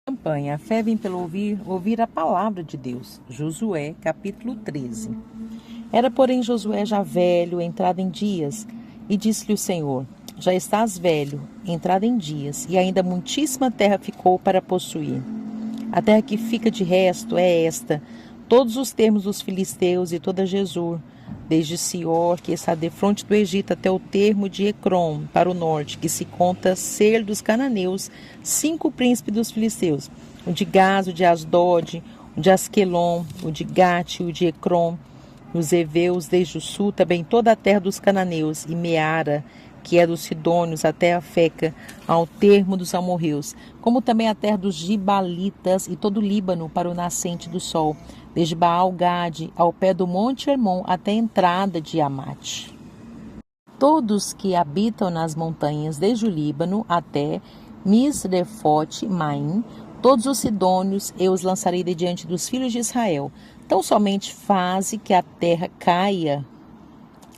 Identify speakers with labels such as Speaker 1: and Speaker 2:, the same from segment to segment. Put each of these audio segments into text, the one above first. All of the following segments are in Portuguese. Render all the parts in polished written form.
Speaker 1: Campanha, a fé vem pelo ouvir a palavra de Deus. Josué, capítulo 13. Era, porém, Josué já velho, entrado em dias, e disse-lhe o Senhor: Já estás velho, entrado em dias, e ainda muitíssima terra ficou para possuir. A terra que fica de resto é esta: todos os termos dos filisteus e toda Gesur, desde Sior, que está defronte do Egito, até o termo de Ecrom, para o norte, que se conta ser dos cananeus, 5 príncipes dos filisteus: o de Gaza, o de Asdod, o de Asquelon, o de Gate, o de Ecrom, os heveus desde o sul, também toda a terra dos cananeus, e Meara, que é dos sidônios, até a Feca, ao termo dos amorreus, como também a terra dos gibalitas e todo o Líbano para o nascente do sol, desde Baal-Gade ao pé do monte Hermon até a entrada de Amate. Todos que habitam nas montanhas, desde o Líbano até Misrefote-Maim, todos os sidônios eu os lançarei de diante dos filhos de Israel. Tão somente faze que a terra caia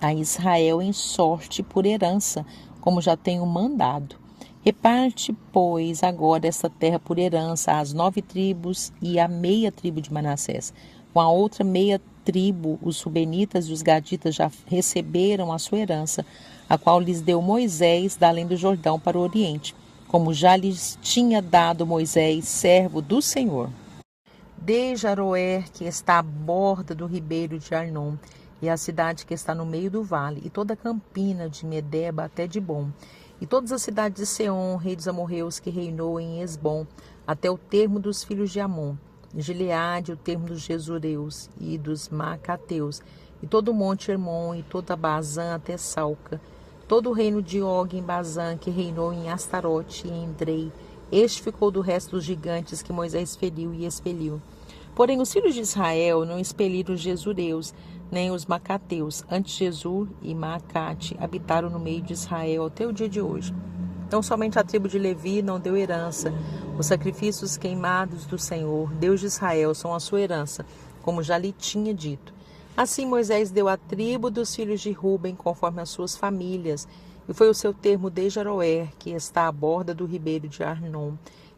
Speaker 1: a Israel em sorte por herança, como já tenho mandado. Reparte, pois, agora esta terra por herança às 9 tribos e à meia tribo de Manassés. Com a outra meia tribo, os Rubenitas e os Gaditas já receberam a sua herança, a qual lhes deu Moisés da além do Jordão para o Oriente, como já lhes tinha dado Moisés, servo do Senhor. Desde Aroer, que está à borda do ribeiro de Arnon, e a cidade que está no meio do vale, e toda a campina de Medeba até Dibom, e todas as cidades de Seom, rei dos amorreus, que reinou em Esbom, até o termo dos filhos de Amon, Gileade, o termo dos Gesureus e dos Macateus, e todo o monte Hermon, e toda Bazã até Salca, todo o reino de Og em Bazã, que reinou em Astarote e em Drei. Este ficou do resto dos gigantes que Moisés feriu e expeliu. Porém, os filhos de Israel não expeliram os Gesureus, nem os Macateus. Antes, Gesur e Maacate habitaram no meio de Israel até o dia de hoje. Então, somente a tribo de Levi não deu herança. Os sacrifícios queimados do Senhor, Deus de Israel, são a sua herança, como já lhe tinha dito. Assim, Moisés deu à tribo dos filhos de Ruben, conforme as suas famílias, e foi o seu termo desde Aroer, que está à borda do ribeiro de Arnon,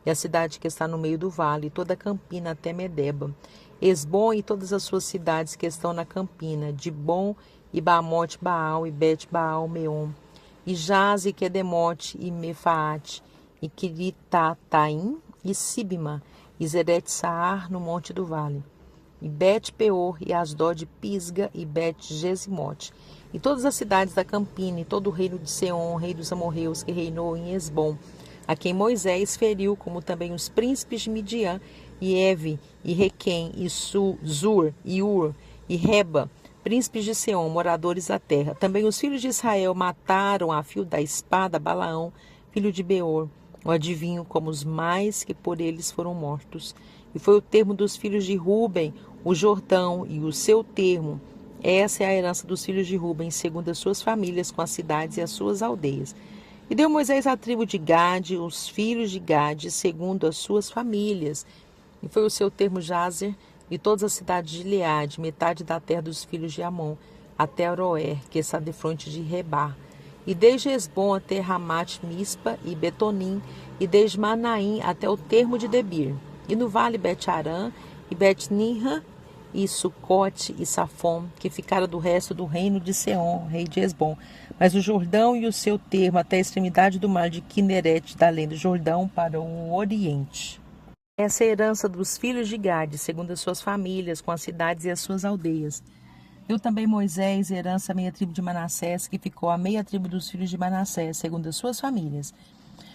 Speaker 1: e a cidade que está no meio do vale, toda a campina até Medeba, Esbom e todas as suas cidades que estão na campina, Dibom e Baamote Baal e Bet Baal Meon, e Jaze, Quedemote e Mefaate, e Quiritataim e Sibma, e Zeret Saar no monte do vale, e Bet Peor e Asdod Pisga e Bet Gesimote, e todas as cidades da campina, e todo o reino de Seom, rei dos amorreus, que reinou em Esbom, a quem Moisés feriu, como também os príncipes de Midian, e Eve, e Requem, e Zur, e Ur, e Reba, príncipes de Seom, moradores da terra. Também os filhos de Israel mataram a fio da espada Balaão, filho de Beor, o adivinho, como os mais que por eles foram mortos. E foi o termo dos filhos de Ruben, o Jordão, e o seu termo. Essa é a herança dos filhos de Ruben, segundo as suas famílias, com as cidades e as suas aldeias. E deu Moisés à tribo de Gade, os filhos de Gade, segundo as suas famílias. E foi o seu termo Jazer, e todas as cidades de Gileade, metade da terra dos filhos de Amon, até Aroer, que está defronte de Rebar. E desde Esbom até Ramat Mispa e Betonim, e desde Manaim até o termo de Debir. E no vale Bet-Arã, e Bet-Ninra, e Sucote e Safom, que ficaram do resto do reino de Seom, rei de Esbom, mas o Jordão e o seu termo até a extremidade do mar de Quinerete, da além do Jordão, para o oriente. Essa é a herança dos filhos de Gade, segundo as suas famílias, com as cidades e as suas aldeias. Deu também Moisés herança à meia tribo de Manassés, que ficou a meia tribo dos filhos de Manassés, segundo as suas famílias.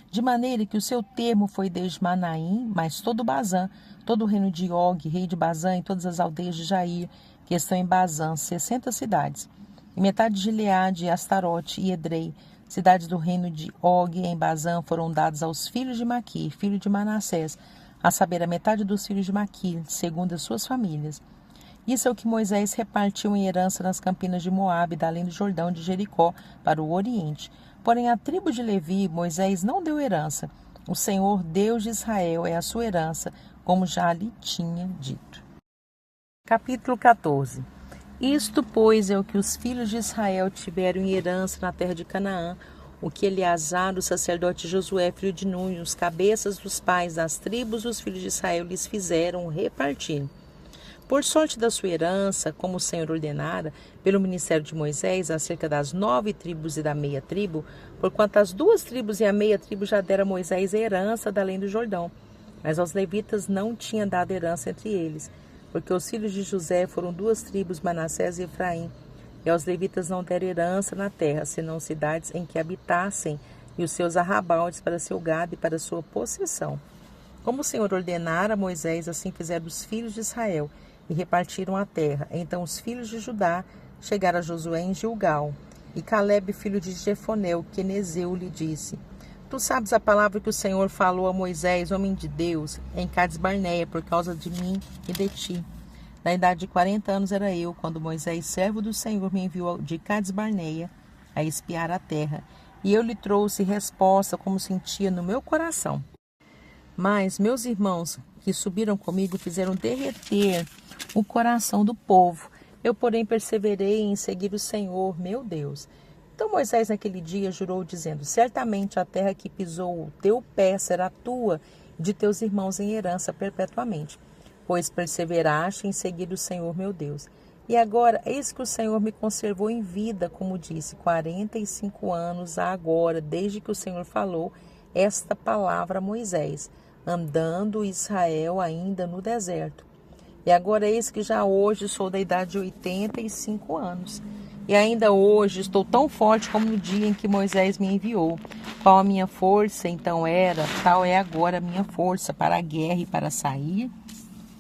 Speaker 1: De maneira que o seu termo foi desde Manaim, mas todo Bazã, todo o reino de Og, rei de Bazã, e todas as aldeias de Jair, que estão em Bazã, 60 cidades. E metade de Gileade, Astarote e Edrei, cidades do reino de Og em Bazã, foram dadas aos filhos de Maquir, filho de Manassés, a saber, a metade dos filhos de Maquir, segundo as suas famílias. Isso é o que Moisés repartiu em herança nas campinas de Moabe, da além do Jordão de Jericó, para o oriente. Porém, a tribo de Levi, Moisés não deu herança. O Senhor, Deus de Israel, é a sua herança, como já lhe tinha dito. Capítulo 14. Isto, pois, é o que os filhos de Israel tiveram em herança na terra de Canaã, o que Eleazar, o sacerdote Josué, filho de Nun, os cabeças dos pais das tribos dos filhos de Israel lhes fizeram repartir. Por sorte da sua herança, como o Senhor ordenara, pelo ministério de Moisés, acerca das 9 tribos e da meia tribo, porquanto as 2 tribos e a meia tribo já dera a Moisés a herança da além do Jordão. Mas aos levitas não tinha dado herança entre eles, porque os filhos de José foram 2 tribos, Manassés e Efraim. E aos levitas não deram herança na terra, senão cidades em que habitassem, e os seus arrabaldes para seu gado e para sua possessão. Como o Senhor ordenara a Moisés, assim fizeram os filhos de Israel, e repartiram a terra. Então os filhos de Judá chegaram a Josué em Gilgal. E Calebe, filho de Jefoné, o quenezeu, lhe disse: Tu sabes a palavra que o Senhor falou a Moisés, homem de Deus, em Cades-Barneia, por causa de mim e de ti. Na idade de 40 anos era eu, quando Moisés, servo do Senhor, me enviou de Cades-Barneia a espiar a terra. E eu lhe trouxe resposta como sentia no meu coração. Mas meus irmãos que subiram comigo fizeram derreter o coração do povo. Eu, porém, perseverei em seguir o Senhor, meu Deus. Então Moisés naquele dia jurou, dizendo: Certamente a terra que pisou o teu pé será tua e de teus irmãos em herança perpetuamente, pois perseveraste em seguir o Senhor, meu Deus. E agora, eis que o Senhor me conservou em vida, como disse, 45 anos há agora, desde que o Senhor falou esta palavra a Moisés, andando Israel ainda no deserto. E agora eis que já hoje sou da idade de 85 anos. E ainda hoje estou tão forte como no dia em que Moisés me enviou. Qual a minha força então era, tal é agora a minha força para a guerra e para sair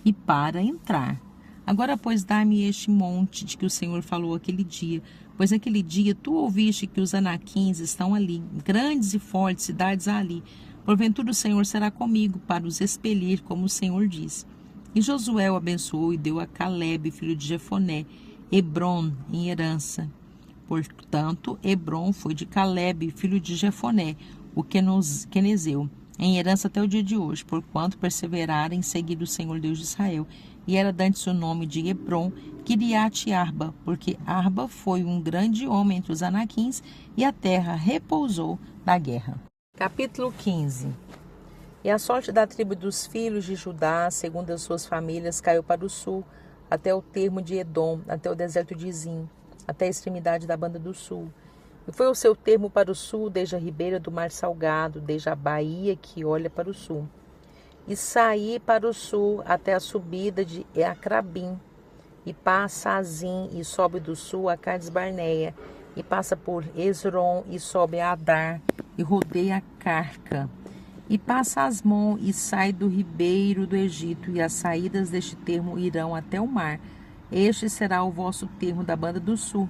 Speaker 1: e para entrar. Agora, pois, dá-me este monte de que o Senhor falou aquele dia, pois naquele dia tu ouviste que os anaquins estão ali, grandes e fortes cidades há ali. Porventura o Senhor será comigo para os expelir, como o Senhor disse. E Josué o abençoou e deu a Calebe, filho de Jefoné, Hebron em herança. Portanto, Hebron foi de Calebe, filho de Jefoné, o quenezeu, em herança até o dia de hoje, porquanto perseveraram em seguir o Senhor Deus de Israel. E era dantes o nome de Hebron, Kiriat Arba, porque Arba foi um grande homem entre os anaquins, e a terra repousou da guerra. Capítulo 15. E a sorte da tribo dos filhos de Judá, segundo as suas famílias, caiu para o sul, até o termo de Edom, até o deserto de Zim, até a extremidade da banda do sul. E foi o seu termo para o sul, desde a ribeira do mar salgado, desde a baía que olha para o sul. E saí para o sul até a subida de Acrabim, e passa a Zim, e sobe do sul a Cades-Barneia, e passa por Esron, e sobe a Adar, e rodeia a Carca, e passa Asmon, e sai do ribeiro do Egito, e as saídas deste termo irão até o mar. Este será o vosso termo da banda do sul.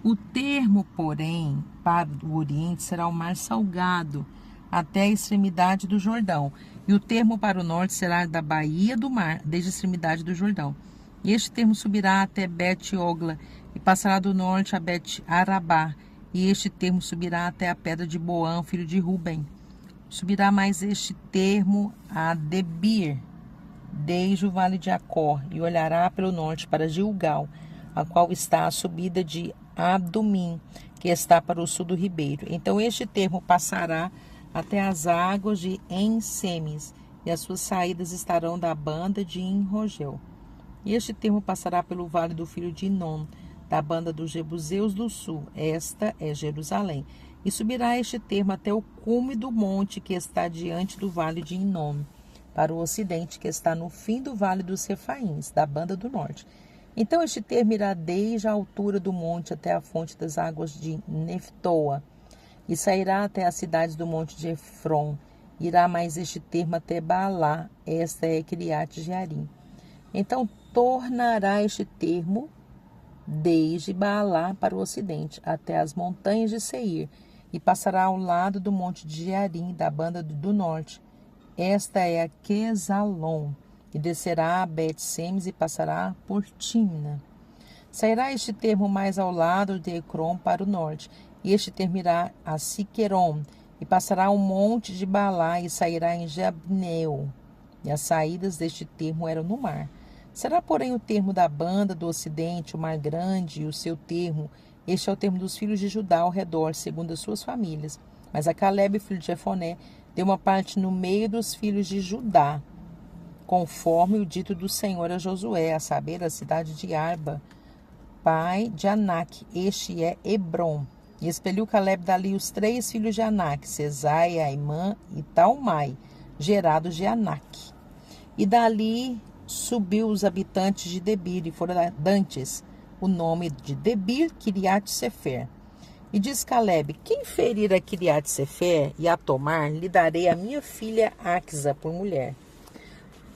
Speaker 1: O termo, porém, para o oriente será o mar salgado, até a extremidade do Jordão. E o termo para o norte será da baía do mar, desde a extremidade do Jordão. E este termo subirá até Bet-Ogla, e passará do norte a Bet-Arabá. E este termo subirá até a pedra de Boã, filho de Ruben. Subirá mais este termo a Debir, desde o vale de Acor, e olhará pelo norte para Gilgal, a qual está a subida de Adumim, que está para o sul do ribeiro. Então este termo passará até as águas de En-Semes, e as suas saídas estarão da banda de En-Rogel. E este termo passará pelo vale do filho de Inom, da banda dos Jebuseus do sul, esta é Jerusalém. E subirá este termo até o cume do monte que está diante do vale de Inom, para o ocidente, que está no fim do vale dos Refaíns, da banda do norte. Então este termo irá desde a altura do monte até a fonte das águas de Neftoa, e sairá até as cidades do monte de Efron. Irá mais este termo até Baalá, esta é Kiriat Jearim. Então tornará este termo desde Baalá para o ocidente, até as montanhas de Seir, e passará ao lado do monte de Jearim, da banda do norte. Esta é a Quesalon, e descerá a Bet-Semes e passará por Timna. Sairá este termo mais ao lado de Ecrom para o norte, e este termo irá a Siqueron, e passará o monte de Baalá, e sairá em Jabneu. E as saídas deste termo eram no mar. Será, porém, o termo da banda do ocidente, o mar grande, e o seu termo Este é o termo dos filhos de Judá ao redor, segundo as suas famílias. Mas a Calebe, filho de Jefoné, deu uma parte no meio dos filhos de Judá, conforme o dito do Senhor a Josué, a saber, a cidade de Arba, pai de Anak. Este é Hebron. E expeliu Calebe dali os 3 filhos de Anak, Sesai, Aimã e Talmai, gerados de Anak. E dali subiu os habitantes de Debir, e foram dantes o nome de Debir, Kiriat Sefer. E diz Calebe: quem ferir a Kiriat Sefer e a tomar, lhe darei a minha filha Axa por mulher.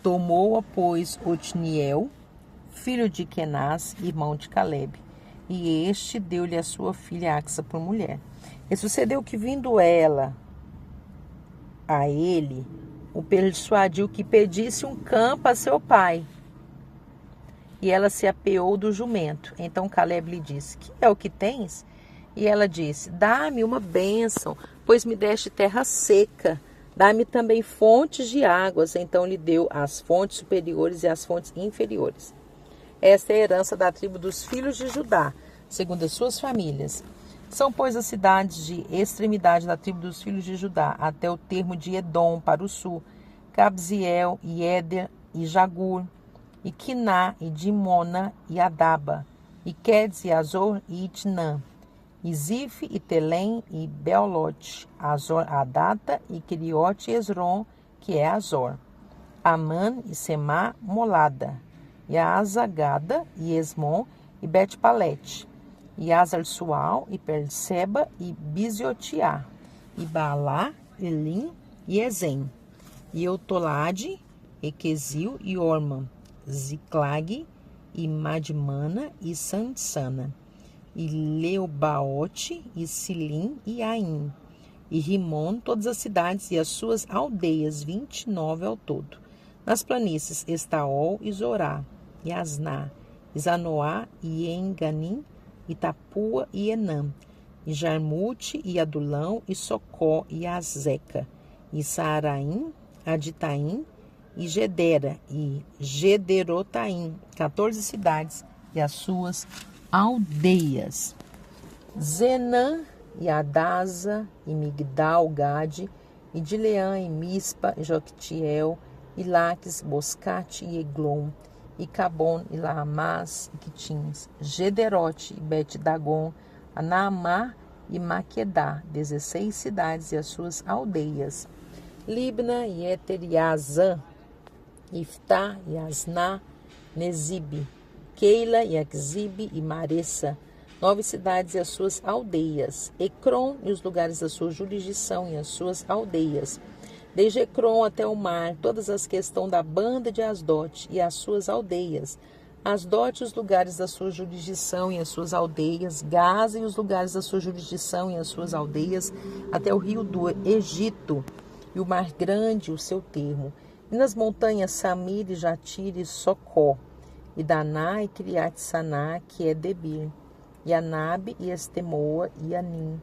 Speaker 1: Tomou-a, pois, Otniel, filho de Kenaz, irmão de Calebe, e este deu-lhe a sua filha Axa por mulher. E sucedeu que, vindo ela a ele, o persuadiu que pedisse um campo a seu pai. E ela se apeou do jumento. Então Calebe lhe disse: que é o que tens? E ela disse: dá-me uma bênção, pois me deste terra seca. Dá-me também fontes de águas. Então lhe deu as fontes superiores e as fontes inferiores. Esta é a herança da tribo dos filhos de Judá, segundo as suas famílias. São, pois, as cidades de extremidade da tribo dos filhos de Judá, até o termo de Edom, para o sul: Cabziel, e Éder, e Jagur, e Quiná, e Dimona, e Adaba, e Quedes, e Azor, e Itnã, e Zif, e Telém, e Beolote, Azor, Adata, e Quiriote, e Esron, que é Azor, Amã, e Semá, Molada, e Azagada, e Esmon, e Bet-Palete, e Azar-Sual, e Perseba, e Biziotiá, e Baalá, Elim, e Ezem, e Eutolade, Equezil, e Orman, Ziclag, e Madmana, e Sansana, e Leobaote, e Silim, e Aim, e Rimon, todas as cidades e as suas aldeias, 29 ao todo. Nas planícies, Estaol e Zorá, e Asná, e Zanoá, e Enganim, e Tapua e Enã, e Jarmute, e Adulão, e Socó, e Azeca, e Saaraim, Aditaim, e Gedera, e Gederotaim, 14 cidades e as suas aldeias. Zenã, e Adasa, e Migdal, Gade, e Dileã, e Mispa, e Joctiel, e Laques, Boscate, e Eglon, e Cabon, e Laamás, e Quitins, Gederote, e Bet-Dagon, Anaamá, e Maquedá, 16 cidades e as suas aldeias. Libna, e Eter, e Azã, Iftá, e Asná, Nezibe, Keila, e Axibe, e Maressa, 9 cidades e as suas aldeias. Ecrom e os lugares da sua jurisdição e as suas aldeias. Desde Ecrom até o mar, todas as que estão da banda de Asdote e as suas aldeias. Asdote e os lugares da sua jurisdição e as suas aldeias. Gaza e os lugares da sua jurisdição e as suas aldeias, até o rio do Egito e o mar grande, o seu termo. E nas montanhas Samir, e Jatir, e Socó, e Daná, e Criat-Saná, que é Debir, e Anabe, e Estemoa, e Anim,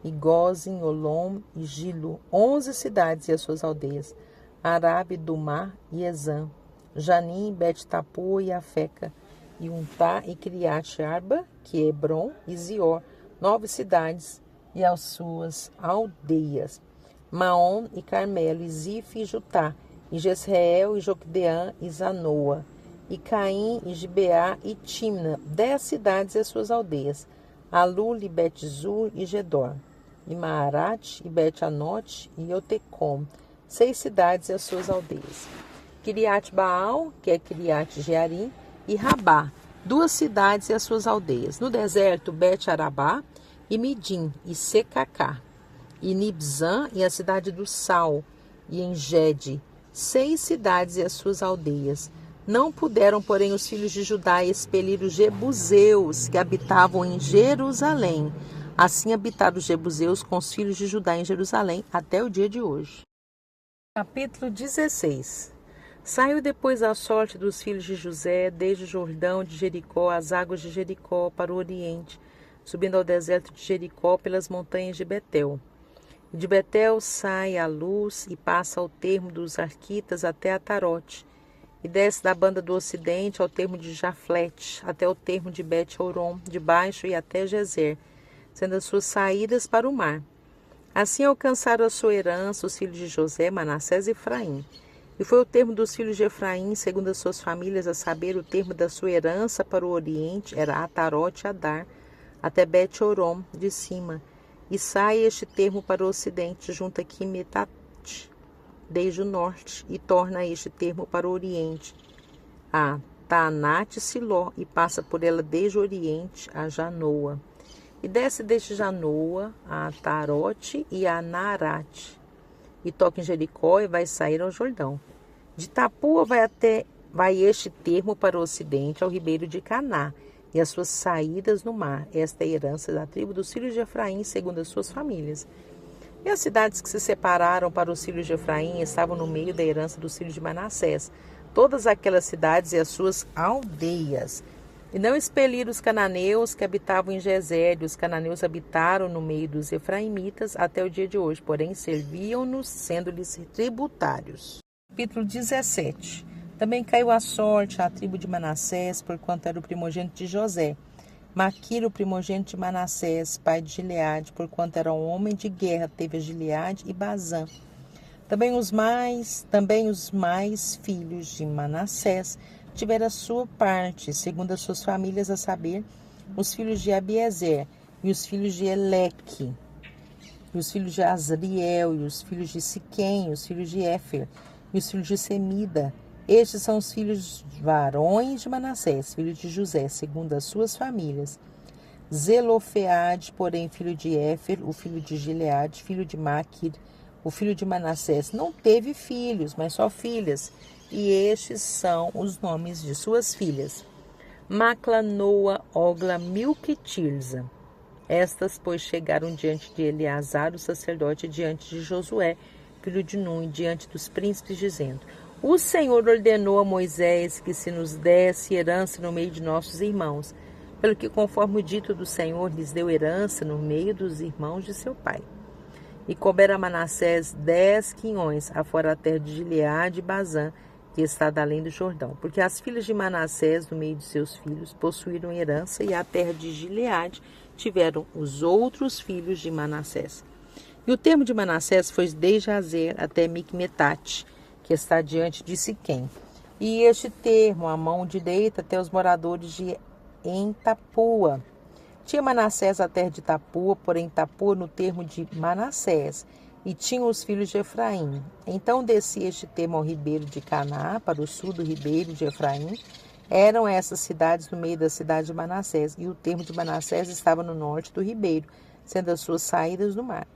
Speaker 1: e Gozim, Olom, e Gilo, 11 cidades e as suas aldeias. Arabe, Dumá, e Ezã, Janim, Bet-Tapua, e Afeca, e Untá, e Criat-Arba, que é Hebron, e Zior, 9 cidades e as suas aldeias. Maom, e Carmelo, e Zif, e Jutá, e Jezreel, e Jocdeã, e Zanoa, e Caim, e Gibeá, e Timna, 10 cidades e as suas aldeias. Alul, e Bet-Zur, e Gedor, e Maarat, e Bet-Anote, e Otecom, 6 cidades e as suas aldeias. Kiriat-Baal, que é Kiriat-Jearim, e Rabá, 2 cidades e as suas aldeias. No deserto, Bet-Arabá, e Midim, e Secacá, e Nibzã, e a cidade do Sal, e Engede, 6 cidades e as suas aldeias. Não puderam, porém, os filhos de Judá expelir os jebuseus que habitavam em Jerusalém. Assim habitaram os jebuseus com os filhos de Judá em Jerusalém até o dia de hoje. Capítulo 16. Saiu depois a sorte dos filhos de José, desde o Jordão de Jericó, as águas de Jericó, para o oriente, subindo ao deserto de Jericó pelas montanhas de Betel. De Betel sai a luz e passa ao termo dos Arquitas até Atarote, e desce da banda do ocidente ao termo de Jaflete, até o termo de Bet-Horon, de baixo e até Gezer, sendo as suas saídas para o mar. Assim alcançaram a sua herança os filhos de José, Manassés e Efraim. E foi o termo dos filhos de Efraim, segundo as suas famílias, a saber, o termo da sua herança para o oriente era Atarote Adar, até Bet-Horon, de cima. E sai este termo para o ocidente, junto a Quimetat, desde o norte, e torna este termo para o oriente, a Taanate-Siló, e passa por ela desde o oriente a Janoa. E desce desde Janoa a Atarote e a Naarate, e toca em Jericó e vai sair ao Jordão. De Tapua vai este termo para o ocidente, ao ribeiro de Caná, e as suas saídas no mar. Esta é a herança da tribo dos filhos de Efraim, segundo as suas famílias. E as cidades que se separaram para os filhos de Efraim estavam no meio da herança dos filhos de Manassés, todas aquelas cidades e as suas aldeias. E não expeliram os cananeus que habitavam em Gezer, e os cananeus habitaram no meio dos efraimitas até o dia de hoje, porém serviam-nos, sendo-lhes tributários. Capítulo 17. Também caiu a sorte à tribo de Manassés, porquanto era o primogênito de José. Maquir, o primogênito de Manassés, pai de Gileade, porquanto era um homem de guerra, teve a Gileade e Bazã. Também os mais filhos de Manassés tiveram a sua parte, segundo as suas famílias, a saber, os filhos de Abiezer, e os filhos de Eleque, e os filhos de Azriel, e os filhos de Siquém, e os filhos de Éfer, e os filhos de Semida. Estes são os filhos varões de Manassés, filhos de José, segundo as suas famílias. Zelofeade, porém, filho de Éfer, o filho de Gileade, filho de Maquir, o filho de Manassés, não teve filhos, mas só filhas, e estes são os nomes de suas filhas: Macla, Noa, Ogla, Milca e Tirza. Estas, pois, chegaram diante de Eleazar, o sacerdote, diante de Josué, filho de Nun, diante dos príncipes, dizendo: O Senhor ordenou a Moisés que se nos desse herança no meio de nossos irmãos, pelo que, conforme o dito do Senhor, lhes deu herança no meio dos irmãos de seu pai. E coubera a Manassés 10 quinhões, afora a terra de Gileade e Bazã, que está da além do Jordão, porque as filhas de Manassés, no meio de seus filhos, possuíram herança, e a terra de Gileade tiveram os outros filhos de Manassés. E o termo de Manassés foi desde Azer até Micmetate, que está diante de Siquém. E este termo, a mão direita, até os moradores de Tapua. Tinha Manassés a terra de Tapua, porém Tapua no termo de Manassés, e tinha os filhos de Efraim. Então descia este termo ao ribeiro de Caná, para o sul do ribeiro de Efraim. Eram essas cidades no meio da cidade de Manassés, e o termo de Manassés estava no norte do ribeiro, sendo as suas saídas no mar.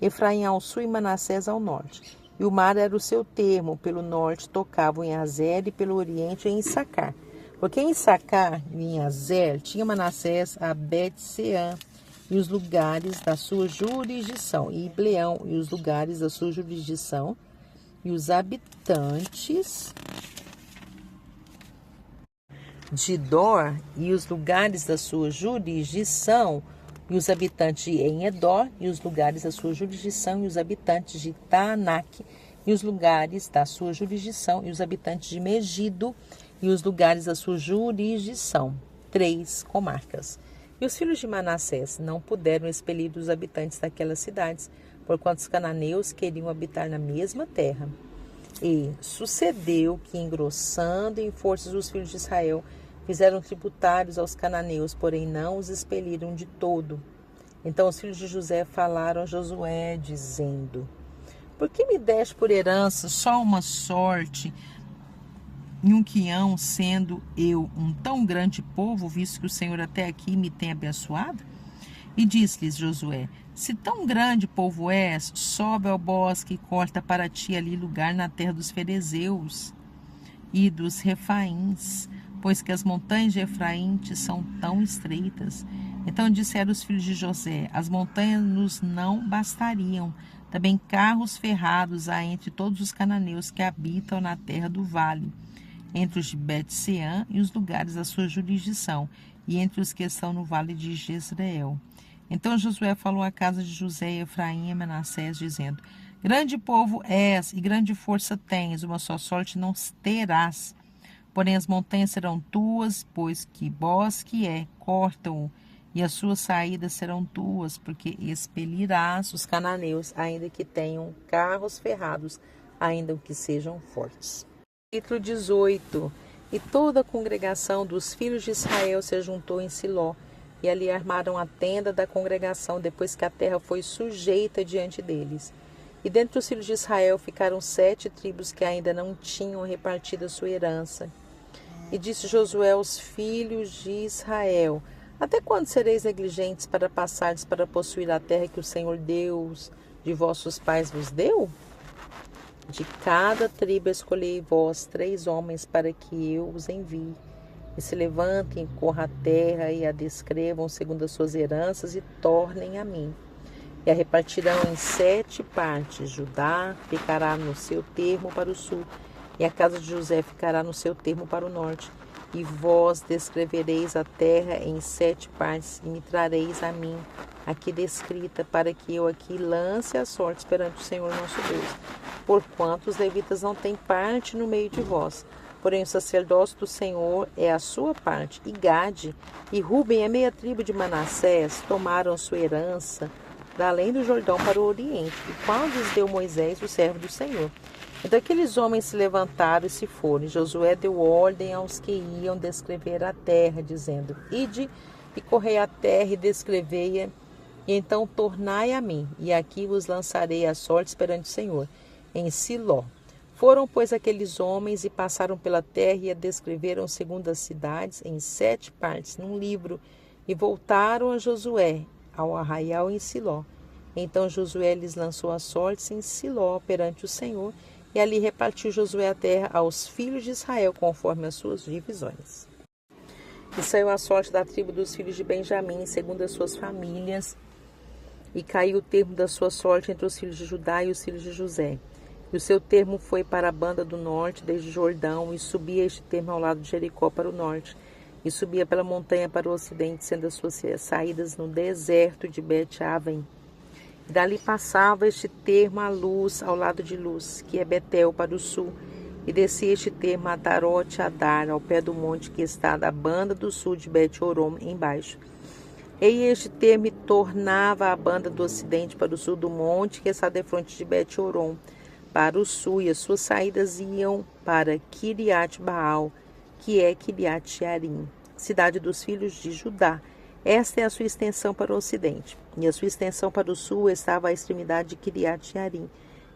Speaker 1: Efraim ao sul e Manassés ao norte. E o mar era o seu termo, pelo norte tocavam em Azer, e pelo oriente em Issacar. Porque em Issacar e em Azer tinha Manassés a Bet-Seã e os lugares da sua jurisdição, e Ibleão e os lugares da sua jurisdição, e os habitantes de Dor e os lugares da sua jurisdição, e os habitantes de Enedor e os lugares da sua jurisdição, e os habitantes de Taanac e os lugares da sua jurisdição, e os habitantes de Megido e os lugares da sua jurisdição. 3 comarcas. E os filhos de Manassés não puderam expelir os habitantes daquelas cidades, porquanto os cananeus queriam habitar na mesma terra. E sucedeu que, engrossando em forças os filhos de Israel, fizeram tributários aos cananeus, porém não os expeliram de todo. Então os filhos de José falaram a Josué, dizendo: Por que me deste por herança só uma sorte e um quinhão, sendo eu um tão grande povo, visto que o Senhor até aqui me tem abençoado? E disse-lhes Josué: Se tão grande povo és, sobe ao bosque e corta para ti ali lugar na terra dos ferezeus e dos refaíns, pois que as montanhas de Efraim te são tão estreitas. Então disseram os filhos de José: As montanhas nos não bastariam. Também carros ferrados há entre todos os cananeus que habitam na terra do vale, entre os de Bet-Seã e os lugares da sua jurisdição, e entre os que estão no vale de Jezreel. Então Josué falou à casa de José, Efraim e Manassés, dizendo: Grande povo és, e grande força tens, uma só sorte não terás. Porém as montanhas serão tuas, pois que bosque é, cortam-o, e as suas saídas serão tuas, porque expelirás os cananeus, ainda que tenham carros ferrados, ainda que sejam fortes. Capítulo 18. E toda a congregação dos filhos de Israel se juntou em Siló, e ali armaram a tenda da congregação, depois que a terra foi sujeita diante deles. E dentre os filhos de Israel ficaram 7 tribos que ainda não tinham repartido a sua herança. E disse Josué aos filhos de Israel: Até quando sereis negligentes para passardes para possuir a terra que o Senhor Deus de vossos pais vos deu? De cada tribo escolhei vós 3 homens para que eu os envie. E se levantem, corram a terra e a descrevam segundo as suas heranças e tornem a mim. E a repartirão em 7 partes. Judá ficará no seu termo para o sul, e a casa de José ficará no seu termo para o norte. E vós descrevereis a terra em 7 partes, e me trareis a mim, aqui descrita, para que eu aqui lance as sortes perante o Senhor nosso Deus. Porquanto os levitas não têm parte no meio de vós, porém o sacerdócio do Senhor é a sua parte. E Gade e Ruben, a meia tribo de Manassés, tomaram sua herança da além do Jordão para o oriente, e qual lhes deu Moisés, o servo do Senhor. Então aqueles homens se levantaram e se foram. Josué deu ordem aos que iam descrever a terra, dizendo: Ide e correi a terra e descrevei-a, e então tornai a mim, e aqui vos lançarei as sortes perante o Senhor, em Siló. Foram, pois, aqueles homens e passaram pela terra e a descreveram segundo as cidades, em 7 partes, num livro, e voltaram a Josué, ao arraial em Siló. Então Josué lhes lançou as sortes em Siló perante o Senhor, e ali repartiu Josué a terra aos filhos de Israel, conforme as suas divisões. E saiu a sorte da tribo dos filhos de Benjamim, segundo as suas famílias, e caiu o termo da sua sorte entre os filhos de Judá e os filhos de José. E o seu termo foi para a banda do norte, desde Jordão, e subia este termo ao lado de Jericó para o norte, e subia pela montanha para o ocidente, sendo as suas saídas no deserto de Bet-Aven. E dali passava este termo a Luz, ao lado de Luz, que é Betel, para o sul, e descia este termo a Tarote Adar, ao pé do monte que está da banda do sul de Bet-Horon, embaixo. E este termo tornava a banda do ocidente para o sul do monte que está defronte de Bet-Horon, para o sul, e as suas saídas iam para Kiriat Baal, que é Kiriat Jearim, cidade dos filhos de Judá. Esta é a sua extensão para o ocidente, e a sua extensão para o sul estava à extremidade de Kiriat Jearim.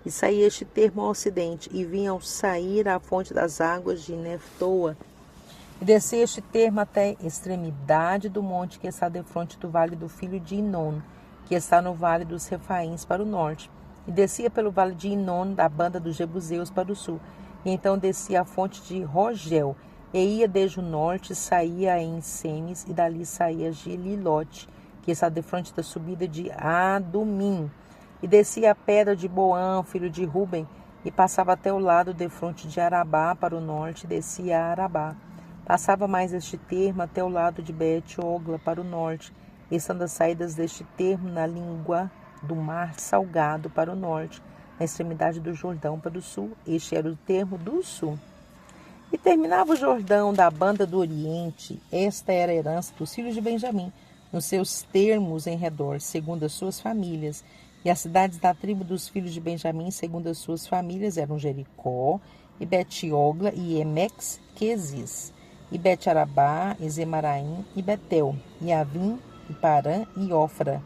Speaker 1: E saía este termo ao ocidente, e vinha ao sair à fonte das águas de Neftoa. E descia este termo até a extremidade do monte que está defronte do vale do filho de Inon, que está no vale dos Refaíns para o norte. E descia pelo vale de Inon, da banda dos Jebuseus para o sul. E então descia a fonte de Rogel, e ia desde o norte, saía em Semes, e dali saía Gelilote, que está defronte da subida de Adumim. E descia a pedra de Boã, filho de Ruben, e passava até o lado defronte de Arabá para o norte, e descia a Arabá. Passava mais este termo até o lado de Bet-Ogla para o norte, estando as saídas deste termo na língua do mar salgado para o norte, na extremidade do Jordão para o sul. Este era o termo do sul. E terminava o Jordão da banda do oriente. Esta era a herança dos filhos de Benjamim, nos seus termos em redor, segundo as suas famílias. E as cidades da tribo dos filhos de Benjamim, segundo as suas famílias, eram Jericó, e Bet-Ogla, e Emex-Quezis, e Bet-Arabá, e Zemaraim, e Betel, e Avim, e Parã, e Ofra,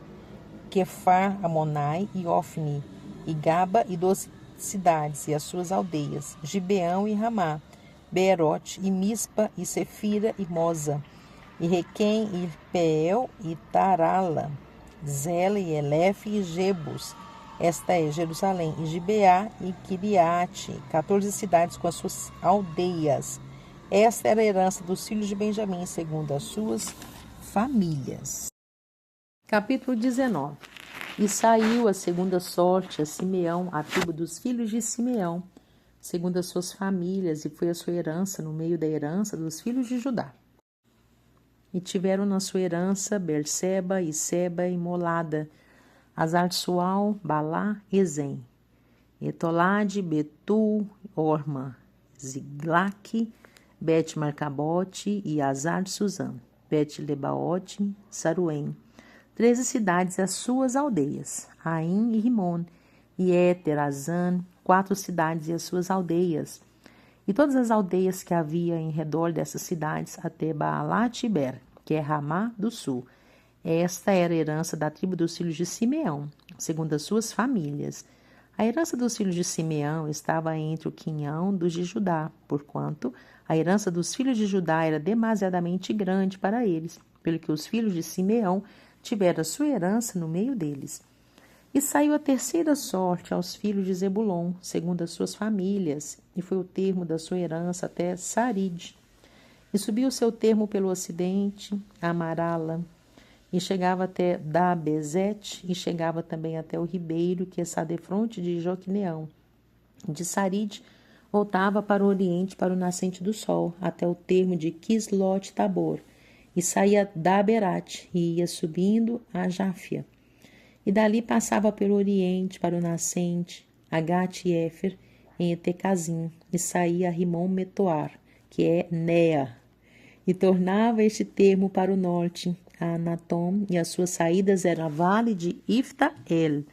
Speaker 1: Quefar, Amonai, e Ofni, e Gaba, e 12 cidades, e as suas aldeias, Gibeão e Ramá, Beerote, e Mispa, e Sefira, e Moza, e Requém, e Peel, e Tarala, Zela, e Elefe, e Jebus. Esta é Jerusalém, e Gibeá, e Kiriate, 14 cidades com as suas aldeias. Esta era a herança dos filhos de Benjamim, segundo as suas famílias. Capítulo 19. E saiu a segunda sorte a Simeão, a tribo dos filhos de Simeão, segundo as suas famílias, e foi a sua herança no meio da herança dos filhos de Judá. E tiveram na sua herança Berseba, e Seba, e Molada, Azar-Sual, Balá e Zem, Etolade, Betul, Orma, Ziglaque, Bet-Marcabote e Hazar-Suzã, Bet-Lebaote, Saruém, 13 cidades e as suas aldeias, Aim e Rimon, e Éter, Azan, 4 cidades e as suas aldeias, e todas as aldeias que havia em redor dessas cidades, até Baalat e Ber, que é Ramá do sul. Esta era a herança da tribo dos filhos de Simeão, segundo as suas famílias. A herança dos filhos de Simeão estava entre o quinhão dos de Judá, porquanto a herança dos filhos de Judá era demasiadamente grande para eles, pelo que os filhos de Simeão tiveram a sua herança no meio deles. E saiu a terceira sorte aos filhos de Zebulon, segundo as suas famílias, e foi o termo da sua herança até Sarid. E subiu o seu termo pelo ocidente, a Marala, e chegava até Dabezete, e chegava também até o ribeiro, que está defronte de Joquineão. De Sarid, voltava para o oriente, para o nascente do sol, até o termo de Quislot Tabor, e saía da Berat, e ia subindo a Jáfia. E dali passava pelo oriente, para o nascente, a Gat-Efer, em Etecazim, e saía a Rimon Metoar, que é Nea, e tornava este termo para o norte, a Anatom, e as suas saídas eram a vale de Ifta-El,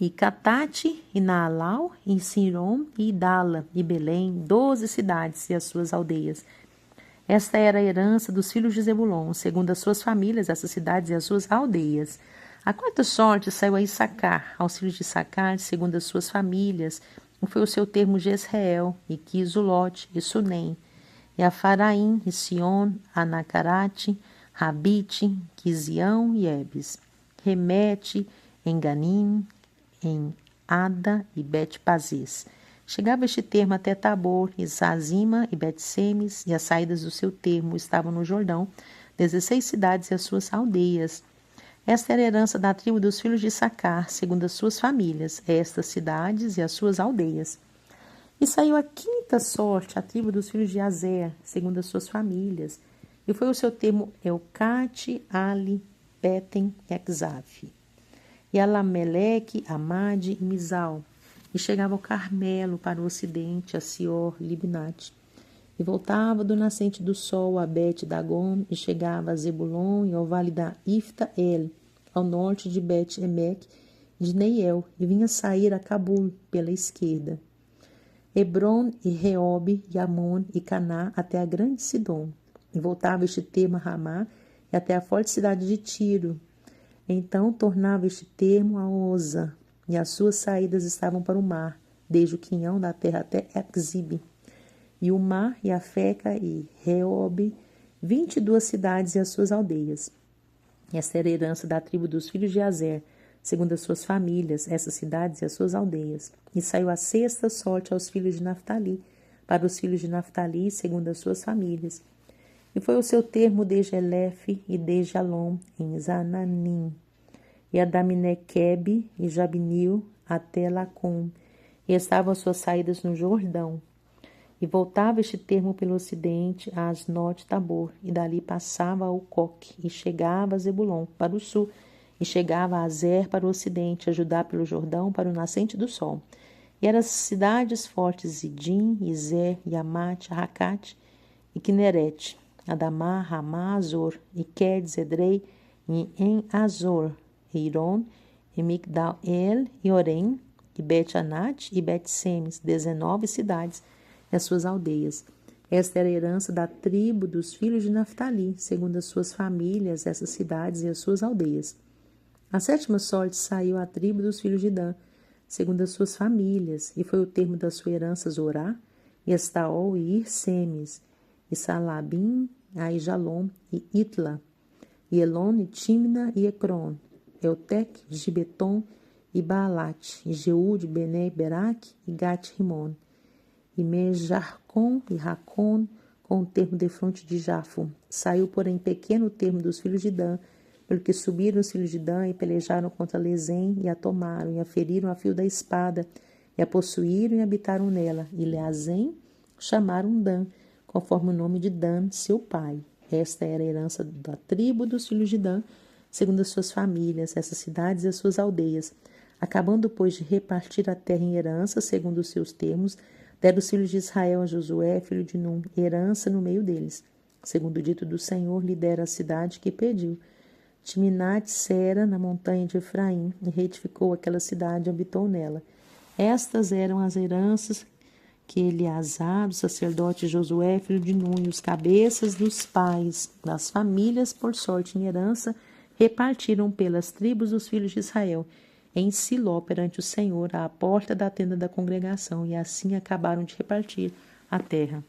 Speaker 1: e Catate, e Naalau, e Sirom, e Idala, e Belém, 12 cidades e as suas aldeias. Esta era a herança dos filhos de Zebulon, segundo as suas famílias, essas cidades e as suas aldeias. A quarta sorte saiu a Issacar, aos filhos de Issacar, segundo as suas famílias, e foi o seu termo Jezreel, e Quisulot, e Sunem, e a Faraim, e Sion, Anacarate, Rabite, Quizião e Ebes, Remete, Enganim, em Ada e Bet-Pazis. Chegava este termo até Tabor, e Zazima e Bet-Semes, e as saídas do seu termo estavam no Jordão, 16 cidades e as suas aldeias. Esta era a herança da tribo dos filhos de Issacar, segundo as suas famílias, estas cidades e as suas aldeias. E saiu a quinta sorte, a tribo dos filhos de Azer, segundo as suas famílias, e foi o seu termo Eucate, Ali, Beten e Exaf. E Alameleque, Amade e Mizal, e chegava ao Carmelo para o ocidente, a Sior, Libnate, e voltava do nascente do sol a Bet-Dagon, e chegava a Zebulon e ao vale da Ifta-El, ao norte de Bet-Emek e de Neiel, e vinha sair a Cabul pela esquerda. Hebron e Reobe, e Amon e Caná até a grande Sidom, e voltava este termo a Ramá e até a forte cidade de Tiro. Então tornava este termo a Oza, e as suas saídas estavam para o mar, desde o quinhão da terra até Exib. E o mar, e a Feca, e Reobe, 22 cidades e as suas aldeias. Esta era a herança da tribo dos filhos de Azer, segundo as suas famílias, essas cidades e as suas aldeias. E saiu a sexta sorte aos filhos de Naftali, para os filhos de Naftali, segundo as suas famílias. E foi o seu termo desde Elefe e desde Alom, em Zananim, e a Daminequebe e Jabnil até Lacom, e estavam as suas saídas no Jordão. E voltava este termo pelo ocidente a Asnote Tabor, e dali passava ao Coque, e chegava a Zebulon para o sul, e chegava a Azer para o ocidente, a Judá pelo Jordão para o nascente do sol. E eram as cidades fortes Zidim, Izer, Yamate, Arracate e Kineret, Adamá, Ramá, Azor, e Quedes, Edrei, e em Azor, Eiron, e Migdal-El, e Orem, e Bet-Anat, e Bet-Semes, 19 cidades e as suas aldeias. Esta era a herança da tribo dos filhos de Naftali, segundo as suas famílias, essas cidades e as suas aldeias. A sétima sorte saiu à tribo dos filhos de Dan, segundo as suas famílias, e foi o termo da sua herança Zorá, e Estaol e Ir-Semes, e Salabim, Aijalom e Itla, e Elon e Timna e Ecron, Eutec, Gibeton e Baalat, e Jeude, Bené, Berac e Gat-Rimon, e Mejarcon e Racon, com o termo defronte de Jafo. Saiu, porém, pequeno o termo dos filhos de Dan, pelo que subiram os filhos de Dan e pelejaram contra Lezém, e a tomaram, e a feriram a fio da espada, e a possuíram e habitaram nela. E Leazém chamaram Dan, conforme o nome de Dan, seu pai. Esta era a herança da tribo dos filhos de Dan, segundo as suas famílias, essas cidades e as suas aldeias. Acabando, pois, de repartir a terra em herança, segundo os seus termos, Deram os filhos de Israel a Josué, filho de Num, herança no meio deles. Segundo o dito do Senhor, lhe dera a cidade que pediu. Timnat-Sera, na montanha de Efraim, e reedificou aquela cidade e habitou nela. Estas eram as heranças que Eleazar, o sacerdote Josué, filho de Nun, e os cabeças dos pais das famílias, por sorte em herança, repartiram pelas tribos dos filhos de Israel, em Siló, perante o Senhor, à porta da tenda da congregação, e assim acabaram de repartir a terra.